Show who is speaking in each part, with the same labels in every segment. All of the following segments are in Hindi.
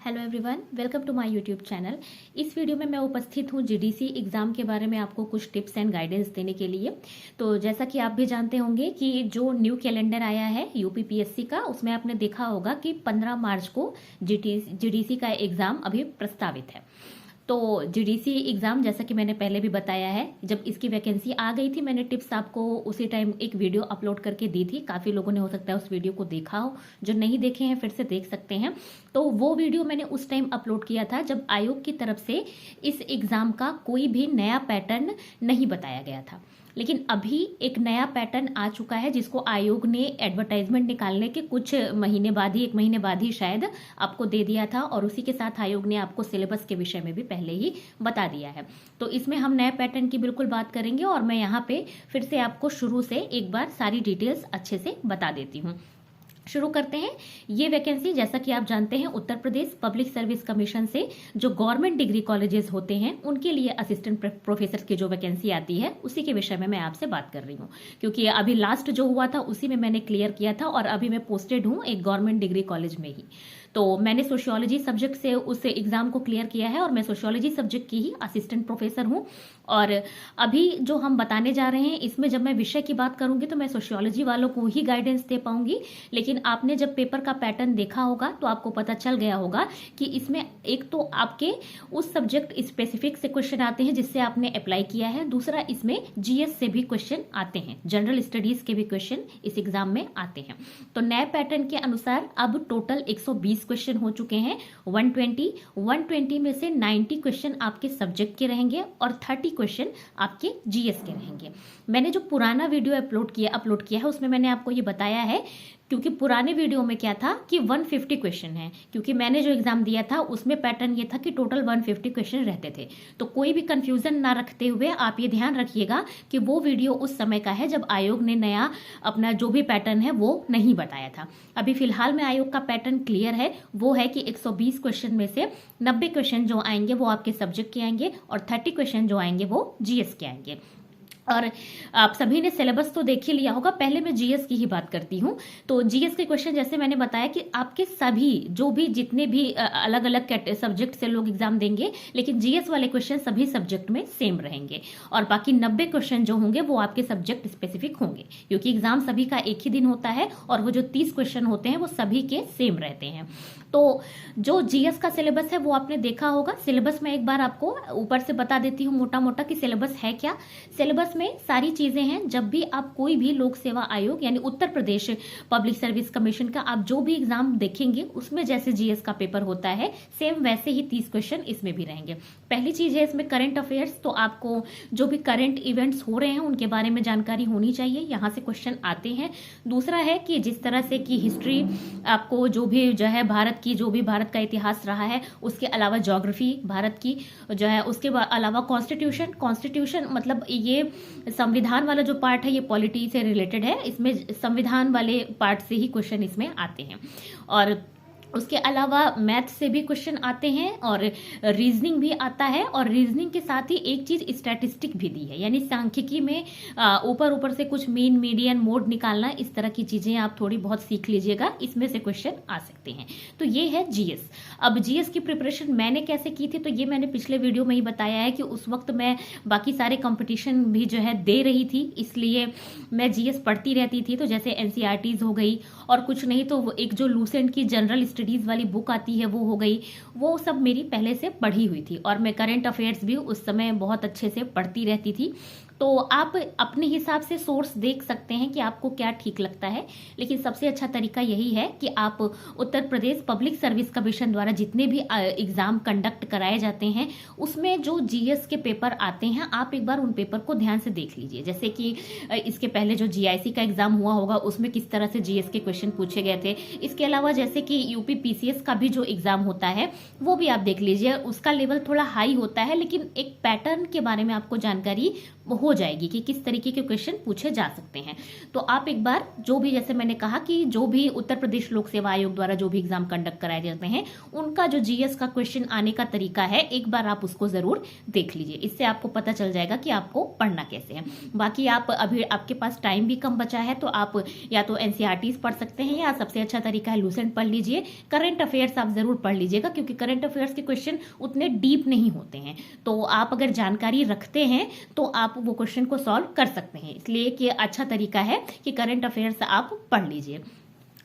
Speaker 1: Hello everyone, welcome to my YouTube channel. इस वीडियो में मैं उपस्थित हूँ जीडीसी एग्ज़ाम के बारे में आपको कुछ टिप्स एंड गाइडेंस देने के लिए। तो जैसा कि आप भी जानते होंगे कि जो न्यू कैलेंडर आया है यूपीपीएससी का, उसमें आपने देखा होगा कि 15 मार्च को जीडीसी का एग्ज़ाम अभी प्रस्तावित है। तो जीडीसी एग्ज़ाम, जैसा कि मैंने पहले भी बताया है, जब इसकी वैकेंसी आ गई थी मैंने टिप्स आपको उसी टाइम एक वीडियो अपलोड करके दी थी। काफ़ी लोगों ने हो सकता है उस वीडियो को देखा हो, जो नहीं देखे हैं फिर से देख सकते हैं। तो वो वीडियो मैंने उस टाइम अपलोड किया था जब आयोग की तरफ से इस एग्ज़ाम का कोई भी नया पैटर्न नहीं बताया गया था। लेकिन अभी एक नया पैटर्न आ चुका है जिसको आयोग ने एडवर्टाइजमेंट निकालने के कुछ महीने बाद ही, 1 महीने बाद ही शायद आपको दे दिया था, और उसी के साथ आयोग ने आपको सिलेबस के विषय में भी पहले ही बता दिया है। तो इसमें हम नए पैटर्न की बिल्कुल बात करेंगे और मैं यहाँ पे फिर से आपको शुरू से एक बार सारी डिटेल्स अच्छे से बता देती हूँ। शुरू करते हैं। ये वैकेंसी, जैसा कि आप जानते हैं, Uttar Pradesh public service commission से जो गवर्नमेंट डिग्री कॉलेजेस होते हैं उनके लिए असिस्टेंट प्रोफेसर की जो वैकेंसी आती है उसी के विषय में मैं आपसे बात कर रही हूँ, क्योंकि अभी लास्ट जो हुआ था उसी में मैंने क्लियर किया था और अभी मैं पोस्टेड हूँ एक गवर्नमेंट डिग्री कॉलेज में ही। तो मैंने सोशियोलॉजी सब्जेक्ट से उस एग्जाम को क्लियर किया है और मैं सोशियोलॉजी सब्जेक्ट की ही असिस्टेंट प्रोफेसर हूँ। और अभी जो हम बताने जा रहे हैं इसमें जब मैं विषय की बात करूंगी तो मैं सोशियोलॉजी वालों को ही गाइडेंस दे पाऊंगी, लेकिन आपने जब पेपर का पैटर्न देखा होगा तो आपको पता चल गया होगा कि इसमें एक तो आपके उस सब्जेक्ट स्पेसिफिक से क्वेश्चन आते हैं जिससे आपने अप्लाई किया है, दूसरा इसमें जीएस से भी क्वेश्चन आते हैं, जनरल स्टडीज के भी क्वेश्चन इस एग्जाम में आते हैं। तो नए पैटर्न के अनुसार अब टोटल 120 क्वेश्चन हो चुके हैं। 120 में से 90 क्वेश्चन आपके सब्जेक्ट के रहेंगे और 30 क्वेश्चन आपके जीएस के रहेंगे। मैंने जो पुराना वीडियो अपलोड किया है उसमें मैंने आपको ये बताया है, क्योंकि पुराने वीडियो में क्या था कि 150 क्वेश्चन है, क्योंकि मैंने जो एग्जाम दिया था उसमें पैटर्न ये था कि टोटल 150 क्वेश्चन रहते थे। तो कोई भी कंफ्यूजन ना रखते हुए आप ये ध्यान रखिएगा कि वो वीडियो उस समय का है जब आयोग ने नया अपना जो भी पैटर्न है वो नहीं बताया था। अभी फिलहाल में आयोग का पैटर्न क्लियर है, वो है कि 120 क्वेश्चन में से 90 क्वेश्चन जो आएंगे वो आपके सब्जेक्ट के आएंगे और 30 क्वेश्चन जो आएंगे वो जीएस के आएंगे। और आप सभी ने सिलेबस तो देख ही लिया होगा, पहले मैं जीएस की ही बात करती हूँ। तो जीएस के क्वेश्चन, जैसे मैंने बताया कि आपके सभी जो भी जितने भी अलग अलग सब्जेक्ट से लोग एग्जाम देंगे, लेकिन जीएस वाले क्वेश्चन सभी सब्जेक्ट में सेम रहेंगे और बाकी 90 क्वेश्चन जो होंगे वो आपके सब्जेक्ट स्पेसिफिक होंगे, क्योंकि एग्जाम सभी का एक ही दिन होता है और वो जो 30 क्वेश्चन होते हैं वो सभी के सेम रहते हैं। तो जो जीएस का सिलेबस है वो आपने देखा होगा। सिलेबस में एक बार आपको ऊपर से बता देती हूँ मोटा मोटा कि सिलेबस है क्या। सिलेबस में सारी चीजें हैं। जब भी आप कोई भी लोक सेवा आयोग यानी Uttar Pradesh public service commission का आप जो भी एग्जाम देखेंगे उसमें जैसे जीएस का पेपर होता है सेम वैसे ही 30 क्वेश्चन इसमें भी रहेंगे। पहली चीज है इसमें करंट अफेयर्स, तो आपको जो भी करंट इवेंट्स हो रहे हैं उनके बारे में जानकारी होनी चाहिए, यहाँ से क्वेश्चन आते हैं। दूसरा है कि जिस तरह से कि हिस्ट्री, आपको जो भी जो है भारत का इतिहास रहा है, उसके अलावा ज्योग्राफी भारत की जो है, उसके अलावा कॉन्स्टिट्यूशन मतलब ये संविधान वाला जो पार्ट है ये पॉलिटी से रिलेटेड है, इसमें संविधान वाले पार्ट से ही क्वेश्चन इसमें आते हैं। और उसके अलावा मैथ से भी क्वेश्चन आते हैं और रीजनिंग भी आता है, और रीजनिंग के साथ ही एक चीज स्टैटिस्टिक भी दी है, यानी सांख्यिकी में ऊपर से कुछ मीन मीडियन मोड निकालना, इस तरह की चीजें आप थोड़ी बहुत सीख लीजिएगा, इसमें से क्वेश्चन आ सकते हैं। तो ये है जीएस। अब जीएस की प्रिपरेशन मैंने कैसे की थी तो ये मैंने पिछले वीडियो में ही बताया है कि उस वक्त मैं बाकी सारे कंपटीशन भी जो है दे रही थी, इसलिए मैं जीएस पढ़ती रहती थी। तो जैसे एनसीईआरटीज हो गई, और कुछ नहीं तो एक जो लूसेंट की जनरल स्टडीज वाली बुक आती है वो हो गई, वो सब मेरी पहले से पढ़ी हुई थी। और मैं करंट अफेयर्स भी उस समय बहुत अच्छे से पढ़ती रहती थी। तो आप अपने हिसाब से सोर्स देख सकते हैं कि आपको क्या ठीक लगता है, लेकिन सबसे अच्छा तरीका यही है कि आप Uttar Pradesh public service commission द्वारा जितने भी एग्जाम कंडक्ट कराए जाते हैं उसमें जो जीएस के पेपर आते हैं आप एक बार उन पेपर को ध्यान से देख लीजिए। जैसे कि इसके पहले जो जीआईसी का एग्जाम हुआ होगा उसमें किस तरह से जीएस के क्वेश्चन पूछे गए थे। इसके अलावा जैसे कि यूपी पीसीएस का भी जो एग्जाम होता है वो भी आप देख लीजिए, उसका लेवल थोड़ा हाई होता है, लेकिन एक पैटर्न के बारे में आपको जानकारी हो जाएगी कि किस तरीके के क्वेश्चन पूछे जा सकते हैं। तो आप एक बार जो भी, जैसे मैंने कहा कि जो भी उत्तर प्रदेश लोक सेवा आयोग द्वारा जो भी एग्जाम कंडक्ट कराए जाते हैं उनका जो जीएस का क्वेश्चन आने का तरीका है, एक बार आप उसको जरूर देख लीजिए। इससे आपको पता चल जाएगा कि आपको पढ़ना कैसे है। बाकी आप अभी आपके पास टाइम भी कम बचा है तो आप या तो एनसीईआरटीज पढ़ सकते हैं, या सबसे अच्छा तरीका है लूसेंट पढ़ लीजिए। करंट अफेयर्स आप जरूर पढ़ लीजिएगा, क्योंकि करंट अफेयर्स के क्वेश्चन उतने डीप नहीं होते हैं। तो आप अगर जानकारी रखते हैं तो आप वो क्वेश्चन को सॉल्व कर सकते हैं, इसलिए कि अच्छा तरीका है कि करंट अफेयर्स आप पढ़ लीजिए।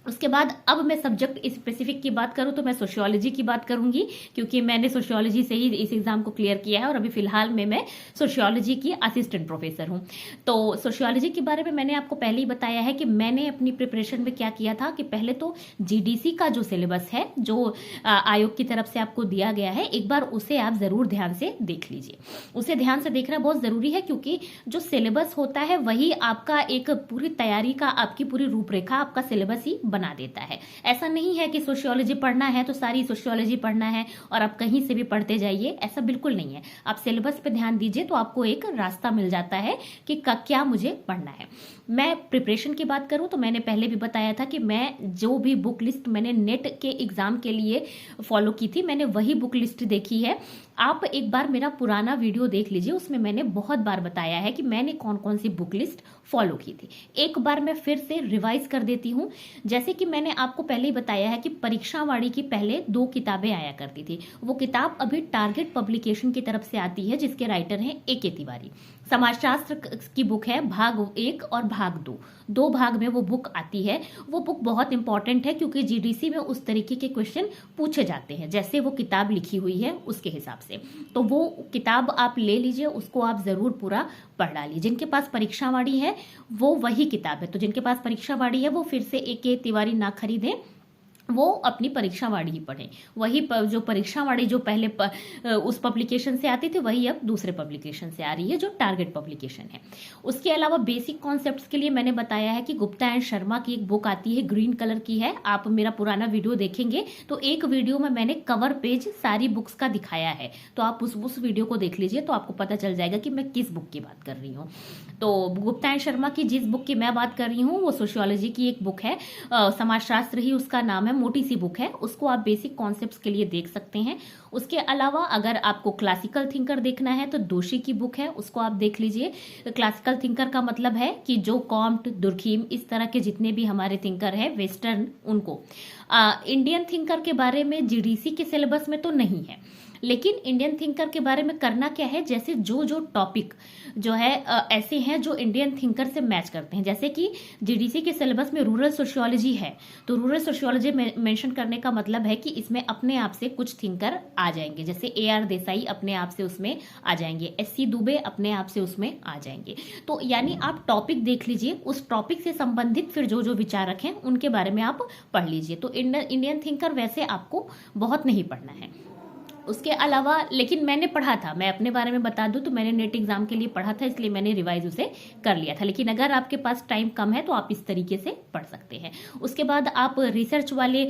Speaker 1: उसके बाद अब मैं सब्जेक्ट स्पेसिफिक की बात करूं तो मैं सोशियोलॉजी की बात करूंगी, क्योंकि मैंने सोशियोलॉजी से ही इस एग्जाम को क्लियर किया है और अभी फिलहाल में मैं सोशियोलॉजी की असिस्टेंट प्रोफेसर हूं। तो सोशियोलॉजी के बारे में मैंने आपको पहले ही बताया है कि मैंने अपनी प्रिपरेशन में क्या किया था कि पहले तो जीडीसी का जो सिलेबस है, जो आयोग की तरफ से आपको दिया गया है, एक बार उसे आप जरूर ध्यान से देख लीजिए। उसे ध्यान से देखना बहुत जरूरी है, क्योंकि जो सिलेबस होता है वही आपका एक पूरी तैयारी का, आपकी पूरी रूपरेखा आपका सिलेबस ही बना देता है। ऐसा नहीं है कि सोशियोलॉजी पढ़ना है तो सारी सोशियोलॉजी पढ़ना है और आप कहीं से भी पढ़ते जाइए, ऐसा बिल्कुल नहीं है। आप सिलेबस पे ध्यान दीजिए तो आपको एक रास्ता मिल जाता है कि क्या मुझे पढ़ना है। मैं प्रिपरेशन की बात करूं तो मैंने पहले भी बताया था कि मैं जो भी बुक लिस्ट मैंने नेट के एग्जाम के लिए फॉलो की थी, मैंने वही बुक लिस्ट देखी है। आप एक बार मेरा पुराना वीडियो देख लीजिए, उसमें मैंने बहुत बार बताया है कि मैंने कौन कौन सी बुक लिस्ट फॉलो की थी। एक बार मैं फिर से रिवाइज कर देती हूँ। जैसे कि मैंने आपको पहले ही बताया है कि परीक्षावाड़ी की पहले 2 किताबें आया करती थी। वो किताब अभी टारगेट पब्लिकेशन की तरफ से आती है, जिसके राइटर हैं ए.के. तिवारी। समाजशास्त्र की बुक है, भाग 1 और भाग 2, 2 भाग में वो बुक आती है। वो बुक बहुत इंपॉर्टेंट है, क्योंकि जीडीसी में उस तरीके के क्वेश्चन पूछे जाते हैं जैसे वो किताब लिखी हुई है उसके हिसाब से। तो वो किताब आप ले लीजिए, उसको आप जरूर पूरा पढ़ डालिए। जिनके पास परीक्षावाड़ी है वो वही किताब है, तो जिनके पास परीक्षावाड़ी है वो फिर से ए.के. तिवारी ना खरीदें, वो अपनी परीक्षावाड़ी ही पढ़ें। वही जो परीक्षावाड़ी जो पहले उस पब्लिकेशन से आती थी, वही अब दूसरे पब्लिकेशन से आ रही है जो टारगेट पब्लिकेशन है। उसके अलावा बेसिक कॉन्सेप्ट्स के लिए मैंने बताया है कि गुप्ता एंड शर्मा की एक बुक आती है, ग्रीन कलर की है। आप मेरा पुराना वीडियो देखेंगे तो एक वीडियो में मैंने कवर पेज सारी बुक्स का दिखाया है, तो आप उस वीडियो को देख लीजिए तो आपको पता चल जाएगा कि मैं किस बुक की बात कर रही हूँ। तो गुप्ता एंड शर्मा की जिस बुक की मैं बात कर रही हूँ वो सोशियोलॉजी की एक बुक है, समाजशास्त्र ही उसका नाम है, मोटी सी बुक है। उसको आप बेसिक कॉन्सेप्ट्स के लिए देख सकते हैं। उसके अलावा अगर आपको क्लासिकल थिंकर देखना है तो दोषी की बुक है, उसको आप देख लीजिए। क्लासिकल थिंकर का मतलब है कि जो कॉम्ट, दुर्खीम, इस तरह के जितने भी हमारे थिंकर है वेस्टर्न, उनको। इंडियन थिंकर के बारे में जीडीसी के सिलेबस में तो नहीं है, लेकिन इंडियन थिंकर के बारे में करना क्या है, जैसे जो टॉपिक जो है ऐसे हैं जो इंडियन थिंकर से मैच करते हैं। जैसे कि जीडीसी के सिलेबस में रूरल सोशियोलॉजी है, तो रूरल सोशियोलॉजी मेंशन करने का मतलब है कि इसमें अपने आप से कुछ थिंकर आ जाएंगे, जैसे ए.आर. देसाई अपने आप से उसमें आ जाएंगे, एस.सी. दुबे अपने आप से उसमें आ जाएंगे। तो यानी आप टॉपिक देख लीजिए, उस टॉपिक से संबंधित फिर जो विचारक हैं उनके बारे में आप पढ़ लीजिए। तो इंडियन थिंकर वैसे आपको बहुत नहीं पढ़ना है। उसके अलावा लेकिन मैंने पढ़ा था, मैं अपने बारे में बता दूं तो मैंने नेट एग्जाम के लिए पढ़ा था, इसलिए मैंने रिवाइज उसे कर लिया था। लेकिन अगर आपके पास टाइम कम है तो आप इस तरीके से पढ़ सकते हैं। उसके बाद आप रिसर्च वाले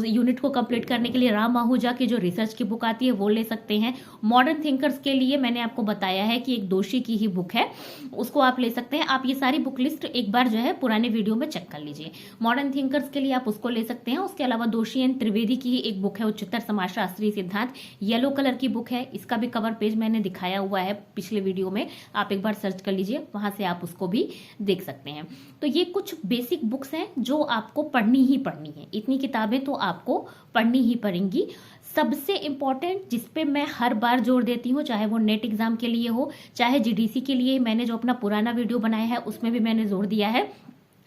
Speaker 1: यूनिट को कंप्लीट करने के लिए राम आहूजा की जो रिसर्च की बुक आती है वो ले सकते हैं। मॉडर्न थिंकर्स के लिए मैंने आपको बताया है कि एक दोषी की ही बुक है, उसको आप ले सकते हैं। आप ये सारी बुक लिस्ट एक बार जो है पुराने वीडियो में चेक कर लीजिए। मॉडर्न थिंकर्स के लिए आप उसको ले सकते हैं। उसके अलावा दोषी एंड त्रिवेदी की ही एक बुक है, उच्चतर समाजशास्त्री सिद्धांत, येलो कलर की बुक है। इसका भी कवर पेज मैंने दिखाया हुआ है पिछले वीडियो में, आप एक बार सर्च कर लीजिए, वहां से आप उसको भी देख सकते हैं। तो ये कुछ बेसिक बुक्स हैं जो आपको पढ़नी ही पढ़नी है। इतनी किताबें तो आपको पढ़नी ही पड़ेंगी। सबसे इंपॉर्टेंट जिसपे मैं हर बार जोर देती हूँ, चाहे वो नेट एग्जाम के लिए हो, चाहे जीडीसी के लिए, मैंने जो अपना पुराना वीडियो बनाया है उसमें भी मैंने जोर दिया है,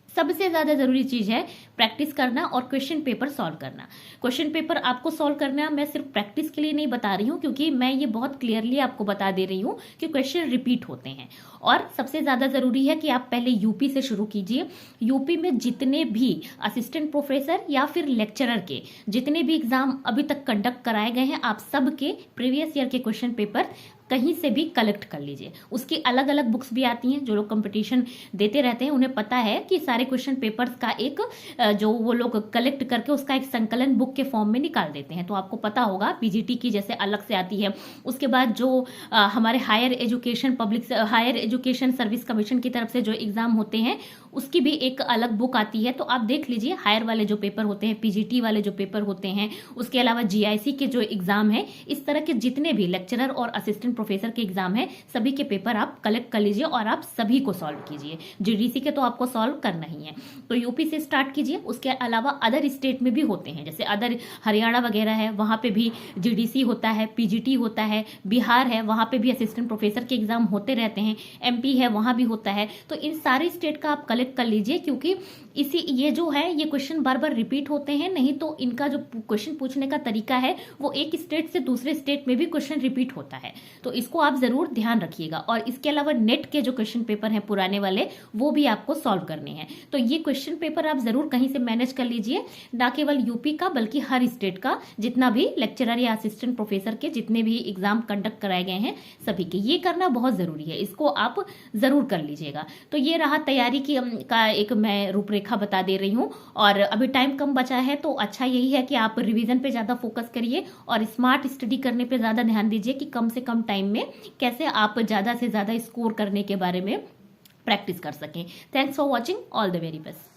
Speaker 1: सबसे ज्यादा जरूरी चीज है प्रैक्टिस करना और क्वेश्चन पेपर सॉल्व करना। क्वेश्चन पेपर आपको सॉल्व करना मैं सिर्फ प्रैक्टिस के लिए नहीं बता रही हूँ, क्योंकि मैं ये बहुत क्लियरली आपको बता दे रही हूँ कि क्वेश्चन रिपीट होते हैं। और सबसे ज्यादा जरूरी है कि आप पहले यूपी से शुरू कीजिए। यूपी में जितने भी असिस्टेंट प्रोफेसर या फिर लेक्चरर के जितने भी एग्जाम अभी तक कंडक्ट कराए गए हैं, आप सबके प्रीवियस ईयर के क्वेश्चन पेपर कहीं से भी कलेक्ट कर लीजिए। उसकी अलग अलग बुक्स भी आती हैं, जो लोग कंपटीशन देते रहते हैं उन्हें पता है कि सारे क्वेश्चन पेपर्स का एक जो वो लोग कलेक्ट करके उसका एक संकलन बुक के फॉर्म में निकाल देते हैं। तो आपको पता होगा पीजीटी की जैसे अलग से आती है, उसके बाद जो हमारे हायर एजुकेशन सर्विस कमीशन की तरफ से जो एग्जाम होते हैं उसकी भी एक अलग बुक आती है। तो आप देख लीजिए हायर वाले जो पेपर होते हैं, पीजीटी वाले जो पेपर होते हैं, उसके अलावा जीआईसी के जो एग्जाम है, इस तरह के जितने भी लेक्चरर और असिस्टेंट प्रोफेसर के एग्जाम है सभी के पेपर आप कलेक्ट कर लीजिए और आप सभी को सॉल्व कीजिए। जीडीसी के तो आपको सॉल्व करना ही है, तो यूपी से स्टार्ट कीजिए। उसके अलावा अदर स्टेट में भी होते हैं, जैसे अदर हरियाणा वगैरह है वहां पे भी जीडीसी होता है, पीजीटी होता है, बिहार है वहां पे भी असिस्टेंट प्रोफेसर के एग्जाम होते रहते हैं, एमपी है वहां भी होता है। तो इन सारे स्टेट का आप कलेक्ट कर लीजिए, क्योंकि ये जो है ये क्वेश्चन बार बार रिपीट होते हैं, नहीं तो इनका जो क्वेश्चन पूछने का तरीका है वो एक स्टेट से दूसरे स्टेट में भी क्वेश्चन रिपीट होता है। तो इसको आप जरूर ध्यान रखिएगा। और इसके अलावा नेट के जो क्वेश्चन पेपर हैं पुराने वाले वो भी आपको सॉल्व करने हैं। तो ये क्वेश्चन पेपर आप जरूर कहीं से मैनेज कर लीजिए, ना केवल यूपी का बल्कि हर स्टेट का जितना भी लेक्चरर या असिस्टेंट प्रोफेसर के जितने भी एग्जाम कंडक्ट कराए गए हैं सभी के, ये करना बहुत जरूरी है, इसको आप जरूर कर लीजिएगा। तो ये रहा तैयारी की का एक मैं रूपरेखा बता दे रही हूँ। और अभी टाइम कम बचा है तो अच्छा यही है कि आप रिवीजन पे ज्यादा फोकस करिए और स्मार्ट स्टडी करने पे ज्यादा ध्यान दीजिए कि कम से कम टाइम में कैसे आप ज्यादा से ज्यादा स्कोर करने के बारे में प्रैक्टिस कर सकें। Thanks for watching, all the very best.